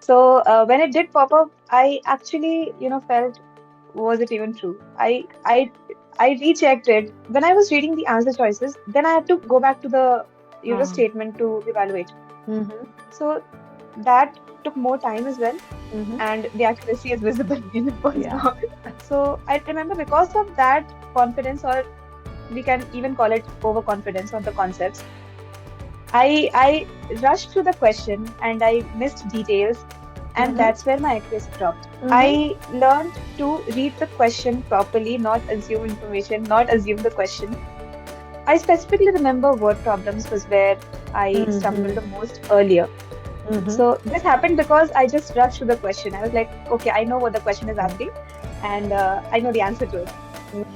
So when it did pop up, I actually, felt, was it even true? I rechecked it when I was reading the answer choices. Then I had to go back to the, Ah. statement to evaluate. Mm-hmm. So that took more time as well, Mm-hmm. and the accuracy is visible in the first Yeah. mark. So I remember because of that confidence, or we can even call it overconfidence on the concepts, I rushed through the question and I missed details, and Mm-hmm. that's where my accuracy dropped. Mm-hmm. I learned to read the question properly, not assume information, not assume the question. I specifically remember word problems was where I stumbled Mm-hmm. the most earlier. Mm-hmm. So this happened because I just rushed through the question. I was like, okay, I know what the question is Yeah. asking, and I know the answer to it.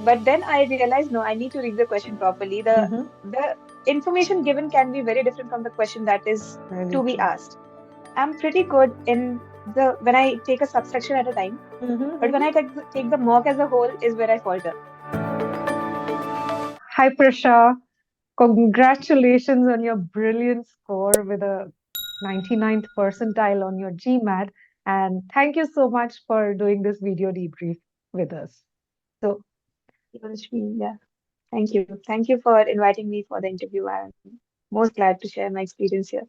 But then I realized, no, I need to read the question properly. Mm-hmm. The information given can be very different from the question that is Very to be true. asked. I'm pretty good in the when I take a subsection at a time, Mm-hmm. but when Mm-hmm. I take the mock as a whole is where I falter. Hi, Prasha. Congratulations on your brilliant score with a 99th percentile on your GMAT. And thank you so much for doing this video debrief with us. So, Rashmi, yeah, thank you. Thank you for inviting me for the interview. I'm most glad to share my experience here.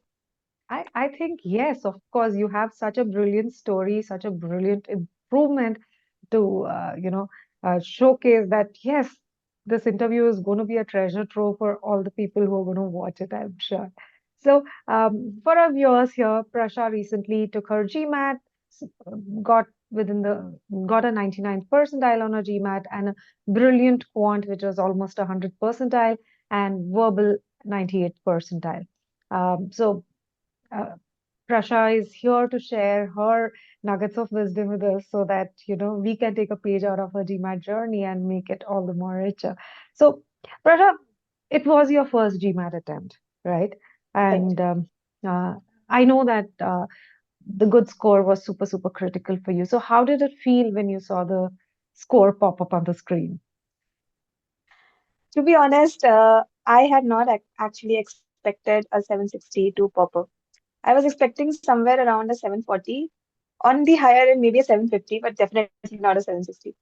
I think, yes, of course, you have such a brilliant story, such a brilliant improvement to, showcase that, yes, this interview is going to be a treasure trove for all the people who are going to watch it, I'm sure. So, for our viewers here, Prasha recently took her GMAT, got within the got a 99th percentile on her GMAT, and a brilliant quant, which was almost a 100th percentile, and verbal 98th percentile. So uh, Prasha is here to share her nuggets of wisdom with us so that, we can take a page out of her GMAT journey and make it all the more richer. So, Prasha, it was your first GMAT attempt, right? Right. And uh, I know that the good score was super, super critical for you. So, how did it feel when you saw the score pop up on the screen? To be honest, I had not actually expected a 760 to pop up. I was expecting somewhere around a 740, on the higher end, maybe a 750, but definitely not a 760.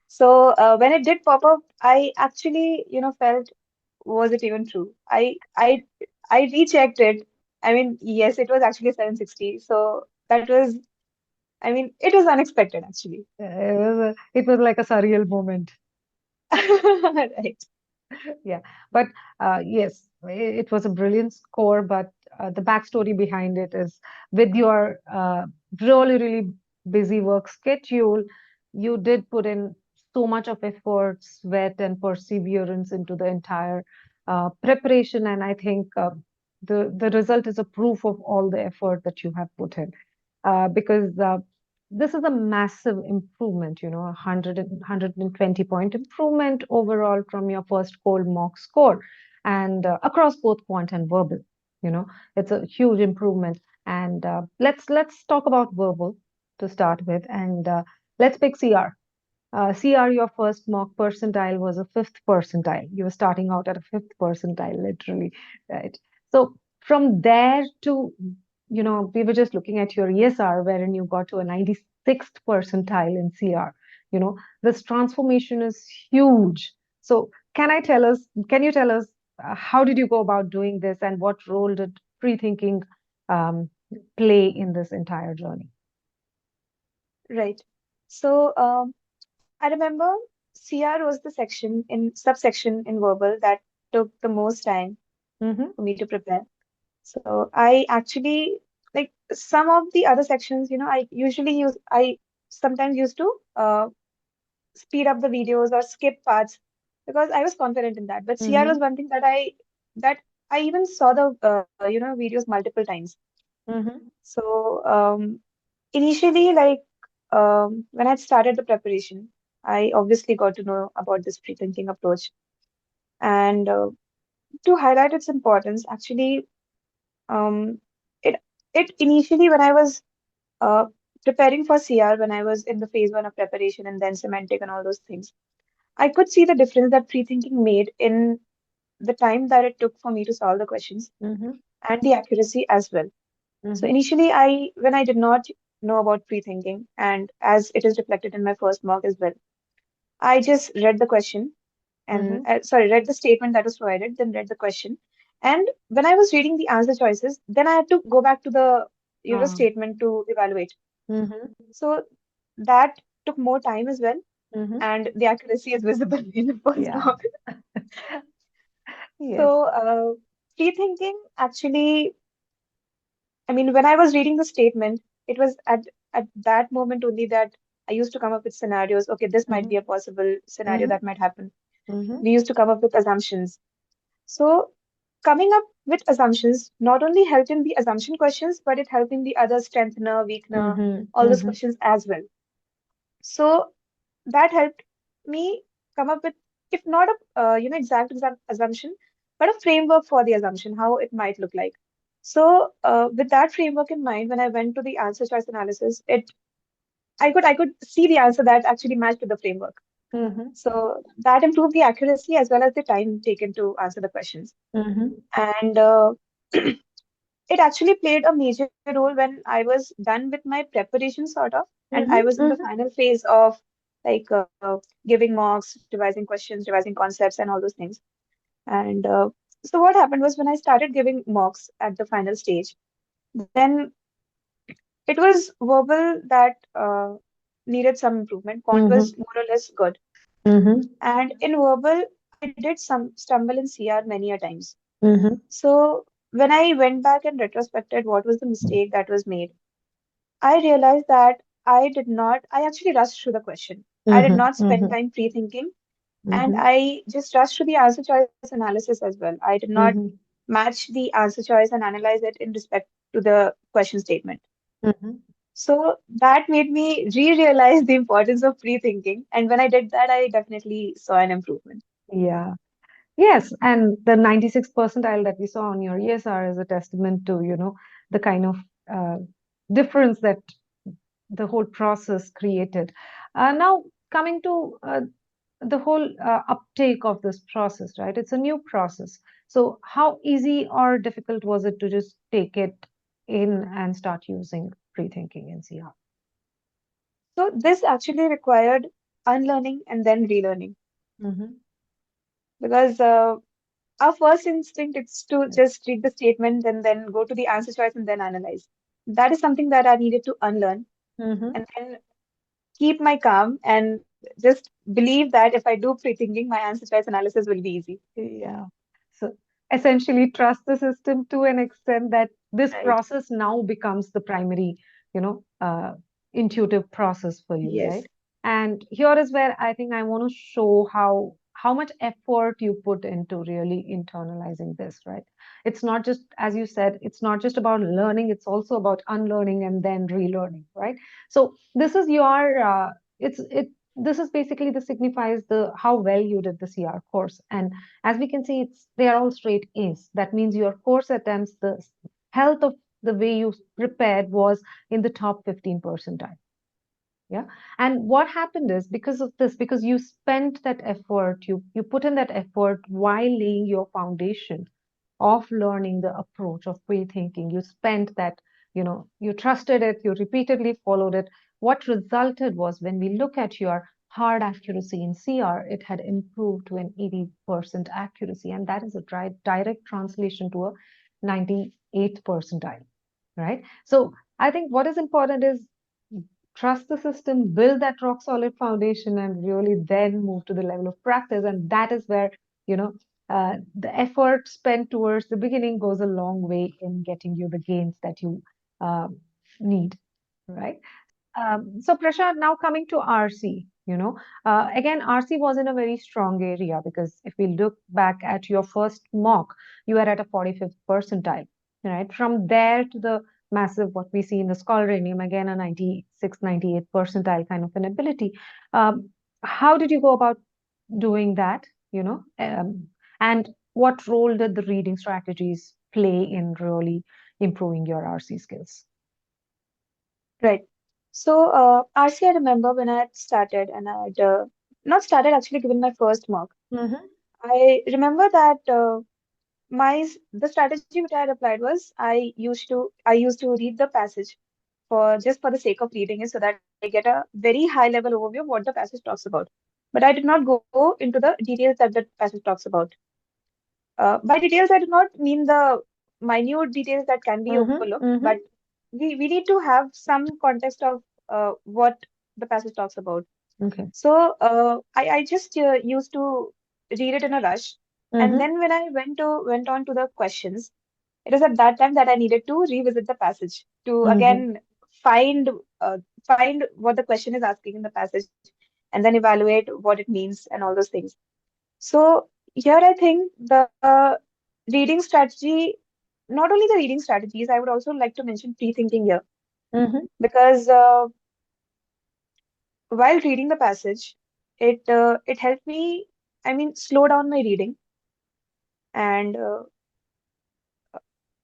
So when it did pop up, I actually, felt, was it even true? I rechecked it. I mean, yes, it was actually 760. So that was, I mean, it was unexpected actually. It was like a surreal moment. Right. Yeah, but yes, it was a brilliant score. But the backstory behind it is with your really, really busy work schedule, you did put in so much of effort, sweat, and perseverance into the entire preparation. And I think the result is a proof of all the effort that you have put in because this is a massive improvement, 120 point improvement overall from your first cold mock score and across both quant and verbal. It's a huge improvement. And let's talk about verbal to start with, and let's pick CR. CR, your first mock percentile was a fifth percentile. You were starting out at a fifth percentile, literally, right? So from there to, we were just looking at your ESR, wherein you got to a 96th percentile in CR. This transformation is huge. So can you tell us how did you go about doing this and what role did pre-thinking um, play in this entire journey? Right. So I remember CR was the subsection in verbal that took the most time Mm-hmm, for me to prepare. So I actually, like, some of the other sections, I sometimes used to speed up the videos or skip parts because I was confident in that. But CR mm-hmm, was one thing that I even saw the videos multiple times. mm-hmm, So initially, like, when I started the preparation, I obviously got to know about this pre-thinking approach. And to highlight its importance, actually, um, it it initially, when I was uh, preparing for CR, when I was in the phase one of preparation and then semantic and all those things, I could see the difference that pre-thinking made in the time that it took for me to solve the questions mm-hmm. and the accuracy as well. So Mm-hmm. initially, when I did not know about pre-thinking, and as it is reflected in my first mock as well, I just read the question and Mm-hmm. read the statement that was provided, then read the question. And when I was reading the answer choices, then I had to go back to the Ah. statement to evaluate. Mm-hmm. So that took more time as well, Mm-hmm. and the accuracy is visible in the first Yeah. mock. Yes. So pre-thinking actually, I mean, when I was reading the statement, it was at that moment only that I used to come up with scenarios. Okay, this might Mm-hmm. be a possible scenario Mm-hmm. that might happen. Mm-hmm. We used to come up with assumptions. So coming up with assumptions not only helped in the assumption questions, but it helped in the other strengthener, weakener, Mm-hmm. all those Mm-hmm. questions as well. So that helped me come up with, if not a exact assumption, but a framework for the assumption, how it might look like. So with that framework in mind, when I went to the answer choice analysis, it I could see the answer that actually matched with the framework. Mm-hmm. So that improved the accuracy as well as the time taken to answer the questions. Mm-hmm. And it actually played a major role when I was done with my preparation, sort of, and I was in the Mm-hmm. final phase of like giving mocks, revising questions, revising concepts, and all those things. And so what happened was when I started giving mocks at the final stage, then it was verbal that needed some improvement. Quant was Mm-hmm. more or less good, Mm-hmm. and in verbal, I did some stumble in CR many a times. Mm-hmm. So when I went back and retrospected what was the mistake that was made, I realized that I actually rushed through the question. I did Mm-hmm. not spend Mm-hmm. time pre-thinking, and Mm-hmm. I just rushed through the answer choice analysis as well. I did not Mm-hmm. match the answer choice and analyze it in respect to the question statement. Mm-hmm. So that made me re-realize the importance of pre-thinking. And when I did that, I definitely saw an improvement. Yeah. Yes, and the 96th percentile that we saw on your ESR is a testament to, the kind of uh, difference that the whole process created. Now, coming to the whole uptake of this process, right? It's a new process. So, how easy or difficult was it to just take it in and start using pre-thinking in CR? So this actually required unlearning and then relearning Mm-hmm. because our first instinct is to Yes. just read the statement and then go to the answer choice and then analyze. That is something that I needed to unlearn Mm-hmm. and then keep my calm and just believe that if I do pre-thinking, my answer choice analysis will be easy. Yeah. So essentially trust the system to an extent that this Right. process now becomes the primary, you know, uh, intuitive process for you, right? Yes. And here is where I think I want to show how much effort you put into really internalizing this, right? It's not just, as you said, it's not just about learning, it's also about unlearning and then relearning, right? So this is your it this is basically this signifies the how well you did the CR course. And as we can see, they are all straight A's. That means your course attempts, the health of the way you prepared was in the top 15 percentile. Yeah. And what happened is because of this, because you spent that effort, you put in that effort while laying your foundation of learning the approach of pre-thinking. You spent that, you trusted it, you repeatedly followed it. What resulted was when we look at your hard accuracy in CR, it had improved to an 80% accuracy. And that is a direct translation to a 98th percentile, right? So I think what is important is trust the system, build that rock solid foundation, and really then move to the level of practice. And that is where, you know, the effort spent towards the beginning goes a long way in getting you the gains that you need, right? So Prasha, now coming to RC, again, RC was in a very strong area because if we look back at your first mock, you were at a 45th percentile, right? From there to the massive, what we see in the Scholaranium, again, a 96, 98th percentile kind of an ability. Um, how did you go about doing that, and what role did the reading strategies play in really improving your RC skills? Right. So, RC, I remember when I had started and I had not started, actually given my first mock. Mm-hmm. I remember that. the strategy which I had applied was I used to read the passage for the sake of reading it so that I get a very high level overview of what the passage talks about. But I did not go into the details that the passage talks about. By details, I do not mean the minute details that can be Mm-hmm. overlooked, but Mm-hmm. we need to have some context of what the passage talks about. Okay. So I just used to read it in a rush, and Mm-hmm. then when I went on to the questions, it was at that time that I needed to revisit the passage to Mm-hmm. again find find what the question is asking in the passage, and then evaluate what it means and all those things. So here I think the reading strategy, not only the reading strategies, I would also like to mention pre-thinking here Mm-hmm. because while reading the passage, it helped me, I mean, slow down my reading and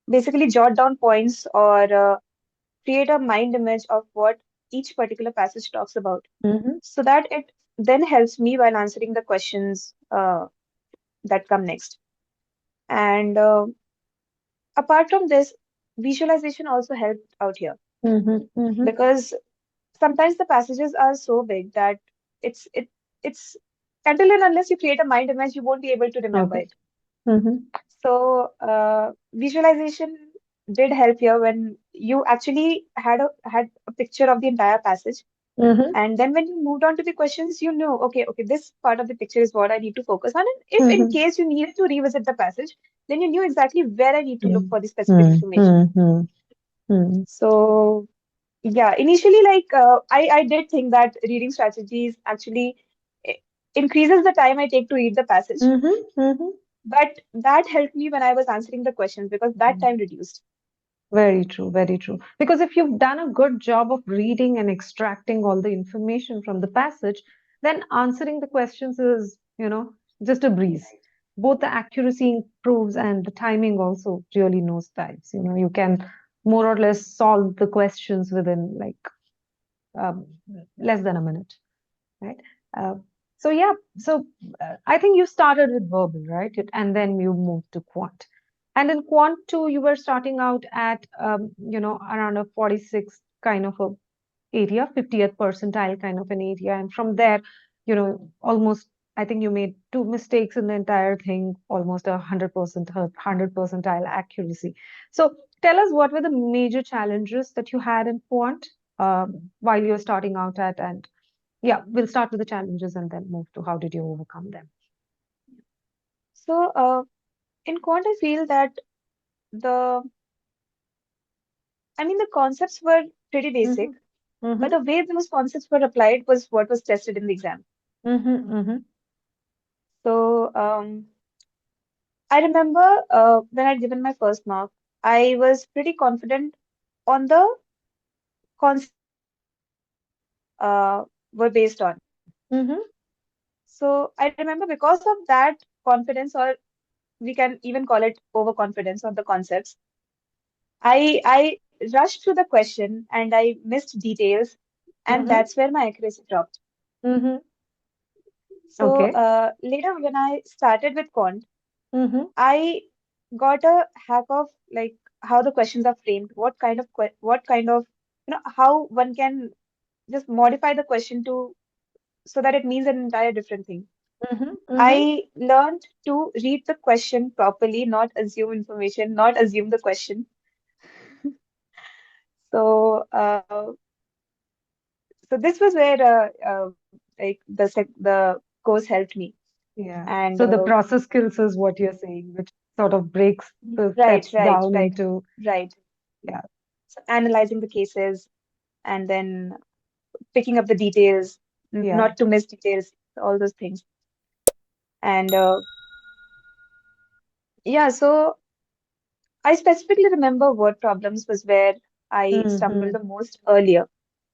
basically jot down points or create a mind image of what each particular passage talks about, Mm-hmm. so that it then helps me while answering the questions that come next. And apart from this, visualization also helped out here Mm-hmm. Mm-hmm. because sometimes the passages are so big that it's until and unless you create a mind image, you won't be able to remember Okay. it. Mm-hmm. So visualization did help here when you actually had a picture of the entire passage, Mm-hmm. and then when you moved on to the questions, you knew, okay, this part of the picture is what I need to focus on. And if in Mm-hmm. case you needed to revisit the passage, then you knew exactly where I need to look for the specific Mm-hmm. information. Mm-hmm. Mm-hmm. So yeah, initially, like I did think that reading strategies actually i- increases the time I take to read the passage, Mm-hmm. but that helped me when I was answering the questions because that Mm-hmm. time reduced. Very true, very true. Because if you've done a good job of reading and extracting all the information from the passage, then answering the questions is, just a breeze. Both the accuracy improves and the timing also really nosedives. You can more or less solve the questions within like um, less than a minute, right? Uh, so yeah, I think you started with verbal, right? And then you moved to quant. And in quant two, you were starting out at around a 46 kind of a area, 50th percentile kind of an area, and from there, almost I think you made two mistakes in the entire thing, almost 100%, 100 percentile accuracy. So tell us what were the major challenges that you had in quant while you're starting out at, and yeah, we'll start with the challenges and then move to how did you overcome them. So in quant, I feel that the I mean the concepts were pretty Mm-hmm. basic, but Mm-hmm. the way those concepts were applied was what was tested in the exam. Mm-hmm. Mm-hmm. So I remember when I'd given my first mark, I was pretty confident on the concepts that the questions were based on. Mm-hmm. So I remember because of that confidence, or we can even call it overconfidence on the concepts, I rushed through the question and I missed details, and Mm-hmm. that's where my accuracy dropped. Mm-hmm. So Okay. later, when I started with quant, Mm-hmm. I got a hack of like how the questions are framed, what kind of how one can just modify the question to so that it means an entire different thing. Mm-hmm. Mm-hmm. I learned to read the question properly, not assume information, not assume the question. So, so this was where like the course helped me. Yeah. And So the process skills is what you're saying, which sort of breaks the right, steps right, down right, into, right. yeah. So analyzing the cases and then picking up the details, Yeah. not to miss details, all those things. And yeah, so I specifically remember word problems was where I stumbled Mm-hmm. the most earlier.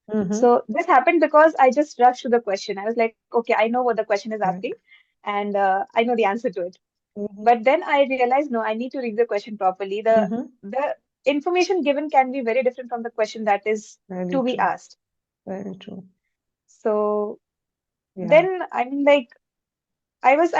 Mm-hmm. So this happened because I just rushed to the question. I was like, okay, I know what the question is asking, Right. and I know the answer to it. Mm-hmm. But then I realized, no, I need to read the question properly. Mm-hmm. The information given can be very different from the question that is Very to be true. asked. Very true. So Yeah. then I mean, like I was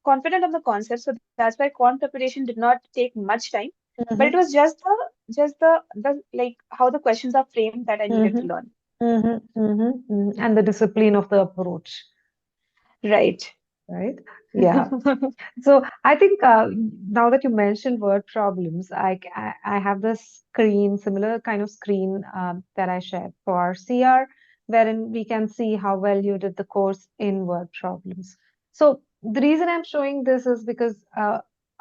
confident on the concept, so that's why quant preparation did not take much time. But it Mm-hmm. was just the like how the questions are framed that I needed to Mm-hmm. learn. Mm-hmm. Mm-hmm. And the discipline of the approach, Right. right? Yeah. So I think now that you mentioned word problems, I have this screen, similar kind of screen that I shared for CR, wherein we can see how well you did the course in word problems. So the reason I'm showing this is because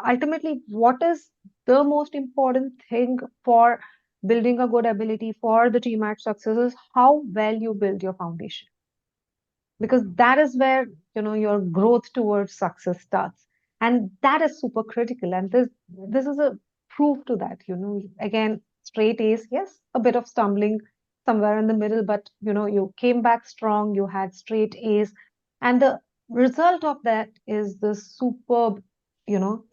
ultimately, what is the most important thing for building a good ability for the GMAT success is how well you build your foundation, because that is where your growth towards success starts, and that is super critical. And this is a proof to that. Again, straight A's, yes, a bit of stumbling somewhere in the middle, but you came back strong, you had straight A's, and the result of that is the superb you know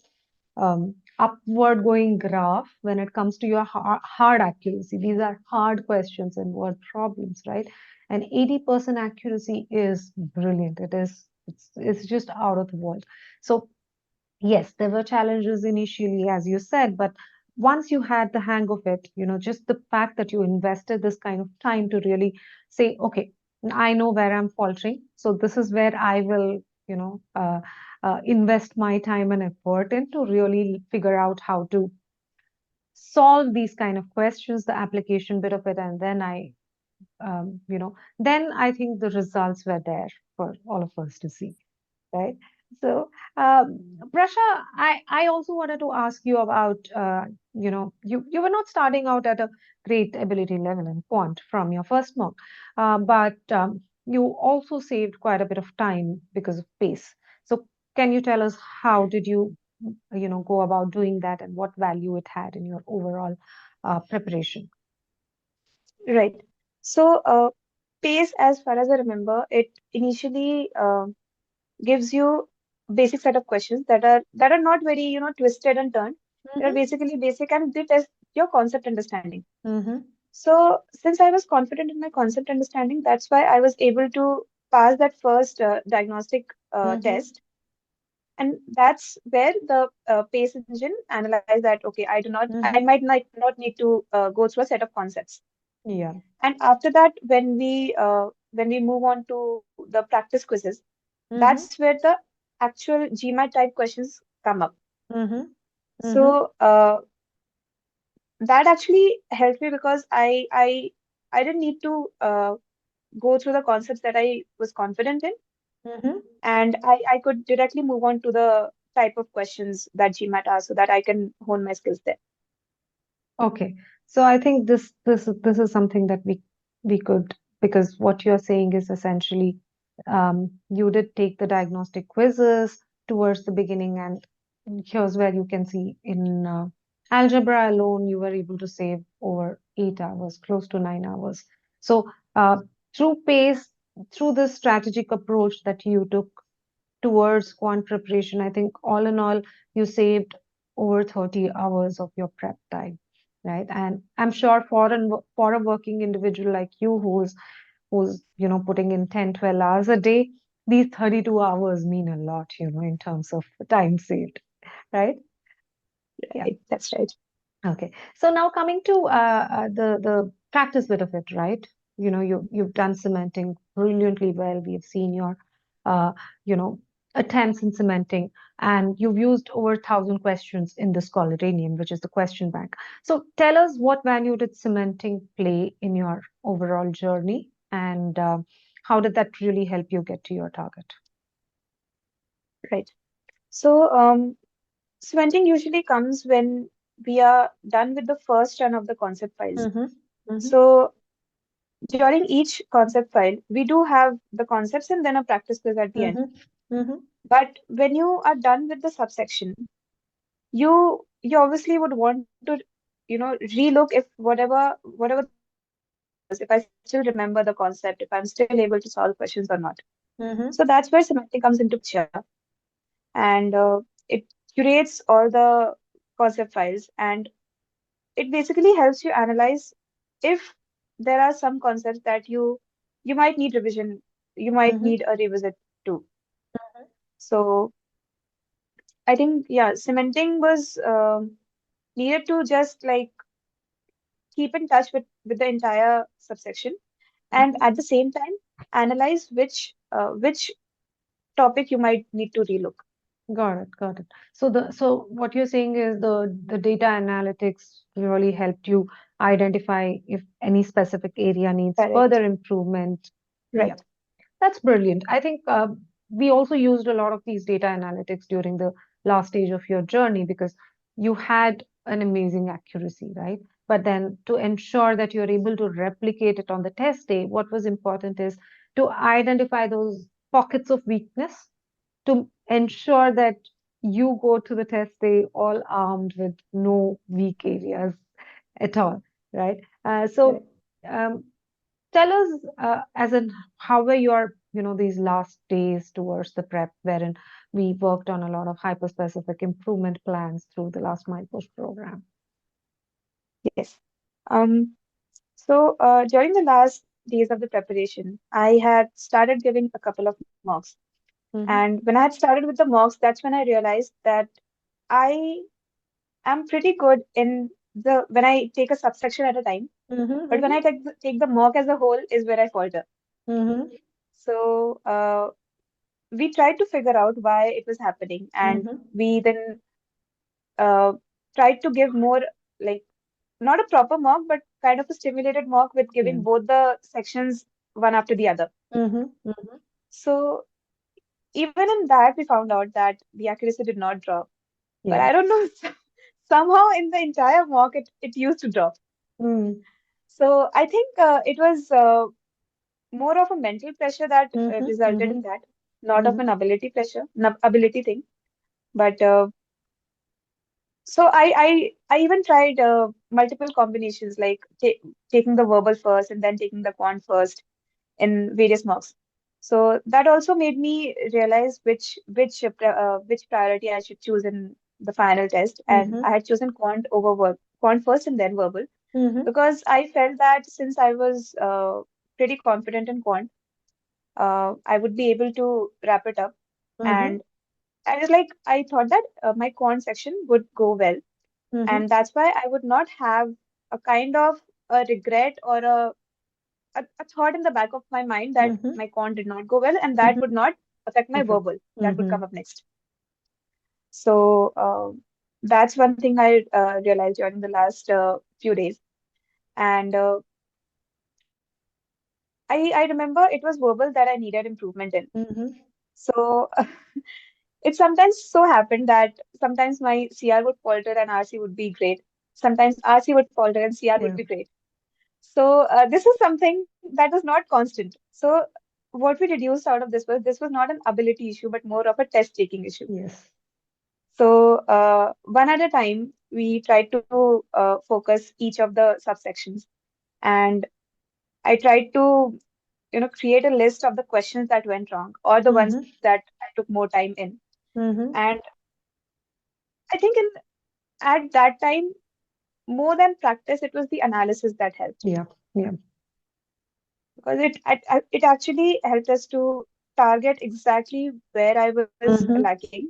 upward going graph when it comes to your hard accuracy. These are hard questions and word problems, right? And 80% accuracy is brilliant. It's just out of the world. So yes, there were challenges initially, as you said, but once you had the hang of it, just the fact that you invested this kind of time to really say, okay, I know where I'm faltering. So this is where I will, invest my time and effort in to really figure out how to solve these kind of questions, the application bit of it, and then then I think the results were there for all of us to see, right? So, Prasha, I also wanted to ask you about, you were not starting out at a great ability level in quant from your first mock, but you also saved quite a bit of time because of pace. So, can you tell us how did you, go about doing that and what value it had in your overall preparation? Right. So, PACE, as far as I remember, it initially gives you basic set of questions that are not very, twisted and turned. They're Mm-hmm, basically basic and they test your concept understanding. mm-hmm, So, since I was confident in my concept understanding, that's why I was able to pass that first diagnostic mm-hmm, test. And that's where the PACE engine analyzed that, okay, I mm-hmm. might not need to go through a set of concepts. Yeah. And after that, when we move on to the practice quizzes, Mm-hmm, that's where the actual GMAT type questions come up. mm-hmm, mm-hmm, So that actually helped me because I didn't need to go through the concepts that I was confident in, mm-hmm. and I could directly move on to the type of questions that GMAT asks so that I can hone my skills there. Okay, so I think this is something that we could, because what you're saying is essentially you did take the diagnostic quizzes towards the beginning, and here's where you can see in algebra alone you were able to save over 8 hours, close to 9 hours. So through pace, through this strategic approach that you took towards quant preparation, I think all in all, you saved over 30 hours of your prep time, right? And I'm sure for a working individual like you who's putting in 10, 12 hours a day, these 32 hours mean a lot, in terms of time saved, right? Yeah. Right, that's right. Okay. So now coming to the practice bit of it, right? You've done cementing brilliantly well. We have seen your uh, you know attempts in cementing, and you've used over 1,000 questions in the Scholaranium, which is the question bank. So tell us, what value did cementing play in your overall journey, and how did that really help you get to your target? Right. So cementing usually comes when we are done with the first run of the concept files. Mm-hmm. Mm-hmm. So during each concept file, we do have the concepts and then a practice quiz at the end. Mm-hmm. Mm-hmm. But when you are done with the subsection, you obviously would want to, relook if whatever the concept was, if I still remember the concept, if I'm still able to solve questions or not. So Mm-hmm. that's where semantic comes into picture, and it curates all the concept files, and it basically helps you analyze if there are some concepts that you might need revision, you might Mm-hmm. need a revisit too. So I think, yeah, cementing was needed to just like keep in touch with the entire subsection, and Mhm. at the same time analyze which topic you might need to relook. Got it, got it. So what you're saying is the data analytics really helped you identify if any specific area needs Correct. further improvement. Yeah. Right. That's brilliant. I think we also used a lot of these data analytics during the last stage of your journey because you had an amazing accuracy, right? But then to ensure that you're able to replicate it on the test day, what was important is to identify those pockets of weakness to ensure that you go to the test day all armed with no weak areas at all, right? So Correct. um, tell us, as in, how were your, these last days towards the prep, wherein we worked on a lot of hyper-specific improvement plans through the last mile push program. Yes. During the last days of the preparation, I had started giving a couple of mocks. Mm-hmm, And when I had started with the mocks, that's when I realized that I am pretty good in the when I take a subsection at a time. But when mm-hmm, I take the mock as a whole is where I falter. mm-hmm, So we tried to figure out why it was happening, and mm-hmm. we then uh, tried to give more, like, not a proper mock, but kind of a stimulated mock with Yeah. giving both the sections one after the other. Mm-hmm, mm-hmm. So even in that, we found out that the accuracy did not drop. But Yeah. I don't know, somehow in the entire mock, it used to drop. Mm-hmm, So I think it was more of a mental pressure that resulted mm-hmm, in that, not of mm-hmm. an ability pressure, ability thing. But so I even tried multiple combinations, like taking the verbal first and then taking the quant first in various mocks. So that also made me realize which priority I should choose in the final test. And Mm-hmm. I had chosen quant first and then verbal, Mm-hmm. because I felt that since I was pretty confident in quant, I would be able to wrap it up. Mm-hmm. And I thought that my quant section would go well, Mm-hmm. and that's why I would not have a kind of a regret or a thought in the back of my mind that Mm-hmm. my con did not go well, and that would not affect my Perfect. verbal that would Mm-hmm. come up next. So that's one thing I realized during the last few days. And I remember it was verbal that I needed improvement in. Mm-hmm. So it sometimes so happened that sometimes my CR would falter and RC would be great. Sometimes RC would falter and CR would Yeah. be great. So this is something that was not constant. So what we deduced out of this was not an ability issue, but more of a test taking issue. Yes. So one at a time, we tried to focus each of the subsections, and I tried to create a list of the questions that went wrong or the ones Mm-hmm. that I took more time in. Mm-hmm. And I think in at that time, more than practice, it was the analysis that helped, Yeah. Yeah. because it actually helped us to target exactly where I was Mm-hmm. lacking.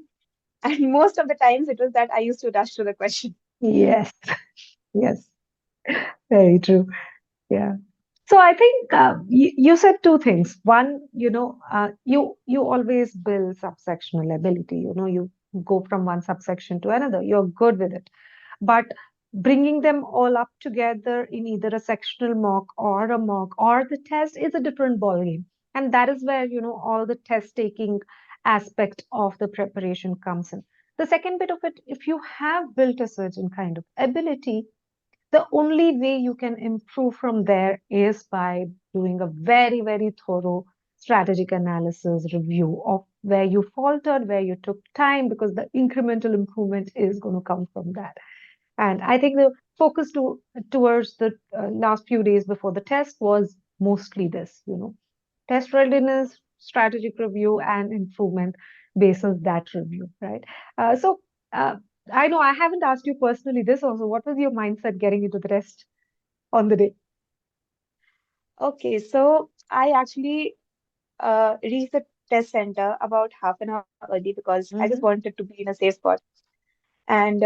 And most of the times it was that I used to rush to the question. Yes. Yes. Very true. Yeah. So I think you said two things. One, you always build subsectional ability. You go from one subsection to another. You're good with it. But bringing them all up together in either a sectional mock or a mock or the test is a different ballgame. And that is where, all the test taking aspect of the preparation comes in. The second bit of it, if you have built a certain kind of ability, the only way you can improve from there is by doing a very, very thorough strategic analysis review of where you faltered, where you took time, because the incremental improvement is going to come from that. And I think the focus towards the last few days before the test was mostly this, test readiness, strategic review, and improvement based on that review, right? So uh, I know I haven't asked you personally this also. What was your mindset getting into the test on the day? Okay, so I actually reached the test center about half an hour early because I just Mm-hmm. wanted to be in a safe spot. And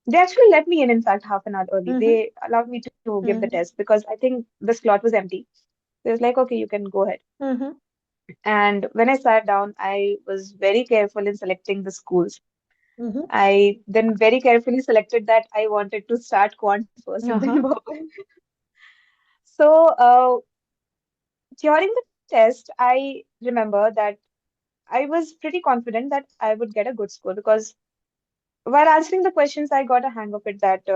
they actually let me in fact, half an hour early. Mm-hmm. They allowed me to give the test Mm-hmm. because I think the slot was empty. So it was like, okay, you can go ahead. Mm-hmm. And when I sat down, I was very careful in selecting the schools. Mm-hmm. I then very carefully selected that I wanted to start quant first and then Uh-huh. Bobble. So during the test, I remember that I was pretty confident that I would get a good score because while answering the questions, I got a hang of it that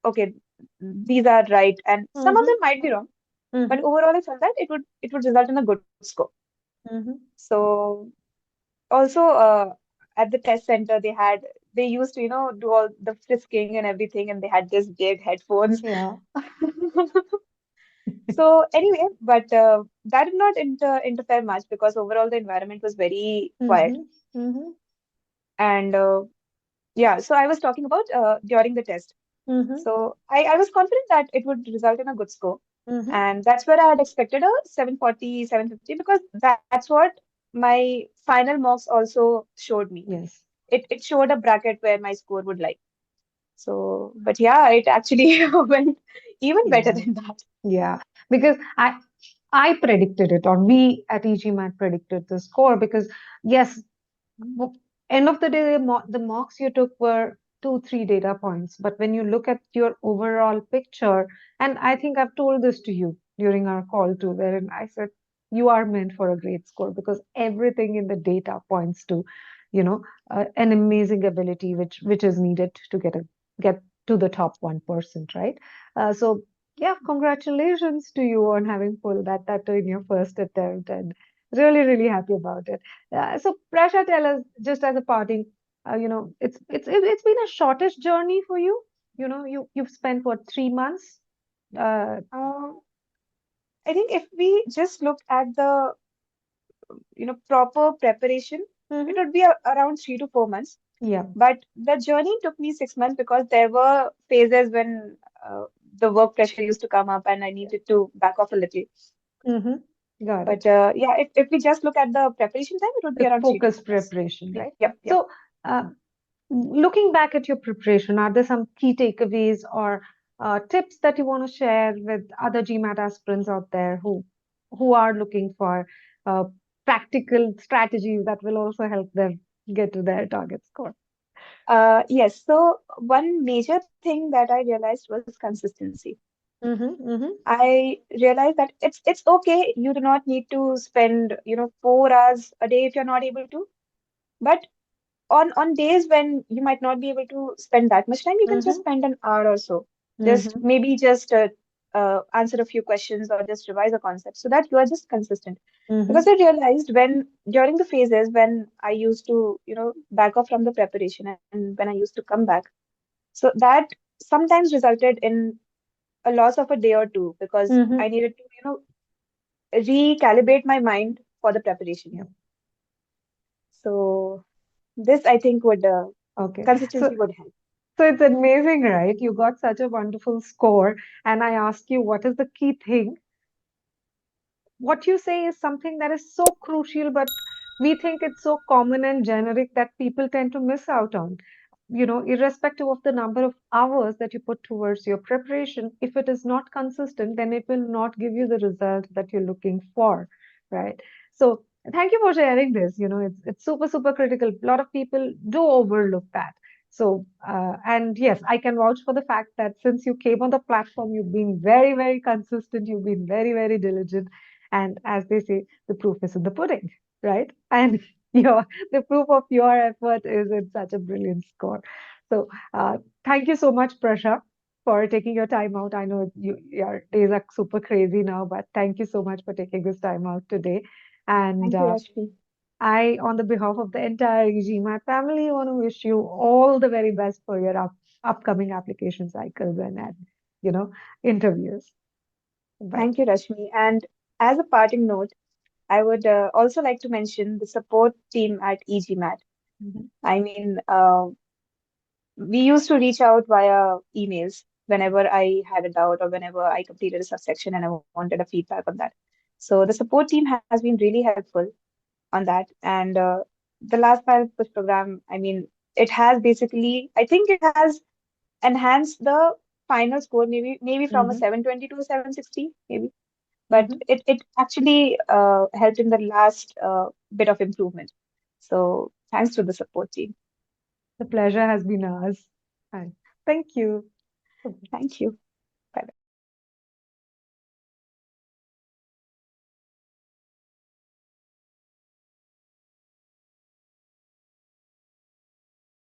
okay, these are right, and some of Mm-hmm. them might be wrong, but Mm-hmm. overall, I felt that it would result in a good score. Mm-hmm. So also at the test center, they used to do all the frisking and everything, and they had this big headphones. Yeah. So anyway, but that did not interfere much because overall the environment was very quiet. Mm-hmm. Mm-hmm. And yeah, so I was talking about during the test. Mm-hmm. So I was confident that it would result in a good score. Mm-hmm. And that's where I had expected a 740, 750 because that's what my final marks also showed me. Yes. It showed a bracket where my score would lie. So, but yeah, it actually went even better Yeah. than that. Yeah. Because I predicted it, or we at e-GMAT predicted the score because yes, end of the day, the marks you took were 2, 3 data points. But when you look at your overall picture, and I think I've told this to you during our call too, wherein I said you are meant for a great score because everything in the data points to, an amazing ability which is needed to get to the top 1%, right? So yeah, congratulations to you on having pulled that in your first attempt, and really really happy about it. So, Prasha, tell us just as a parting, it's been a shortest journey for you. You've spent what, 3 months? Uh, Um, I think if we just look at the proper preparation, it hmm would be around 3 to 4 months. Yeah. But the journey took me 6 months because there were phases when the work pressure used to come up and I needed to back off a little. hmm Got it. But yeah, if we just look at the preparation time, it would be The around three to focus four months. preparation, right? Yep, yep. So, uh, looking back at your preparation, are there some key takeaways or tips that you want to share with other GMAT aspirants out there who are looking for uh, practical strategies that will also help them get to their target score? Yes, so one major thing that I realized was consistency. Mm-hmm, mm-hmm, I realized that it's okay. You do not need to spend, 4 hours a day if you're not able to. But on days when you might not be able to spend that much time, you can just mm-hmm, spend an hour or so. Just mm-hmm, maybe just answer a few questions or just revise a concept so that you are just consistent. mm-hmm, Because I realized when during the phases when I used to, back off from the preparation and when I used to come back, so that sometimes resulted in a loss of a day or two because mm-hmm. I needed to, recalibrate my mind for the preparation. Yeah. So this I think would Okay. So, consistency would help. so it's amazing, right? You got such a wonderful score, and I ask you, what is the key thing? What you say is something that is so crucial, but we think it's so common and generic that people tend to miss out on. Irrespective of the number of hours that you put towards your preparation, if it is not consistent, then it will not give you the result that you're looking for, right? So, thank you for sharing this. It's super, super critical. A lot of people do overlook that. So, and yes, I can vouch for the fact that since you came on the platform, you've been very, very consistent. You've been very, very diligent. And as they say, the proof is in the pudding, right? And the proof of your effort is in such a brilliant score. So thank you so much, Prasha, for taking your time out. I know your days are super crazy now, but thank you so much for taking this time out today. And Thank you, Rashmi. I, on the behalf of the entire GMAT family, want to wish you all the very best for your upcoming application cycles and you know interviews. Bye. Thank you, Rashmi. And as a parting note, I would also like to mention the support team at e-GMAT. Mhm. I mean, we used to reach out via emails whenever I had a doubt or whenever I completed a subsection and I wanted a feedback on that. So the support team has been really helpful. on that. And the last final push program, I mean, it has basically, I think it has enhanced the final score, maybe from a Mm-hmm. 720 to a 760, maybe. But Mm-hmm. it actually helped in the last bit of improvement. So thanks to the support team. The pleasure has been ours. Hi. Thank you. Thank you.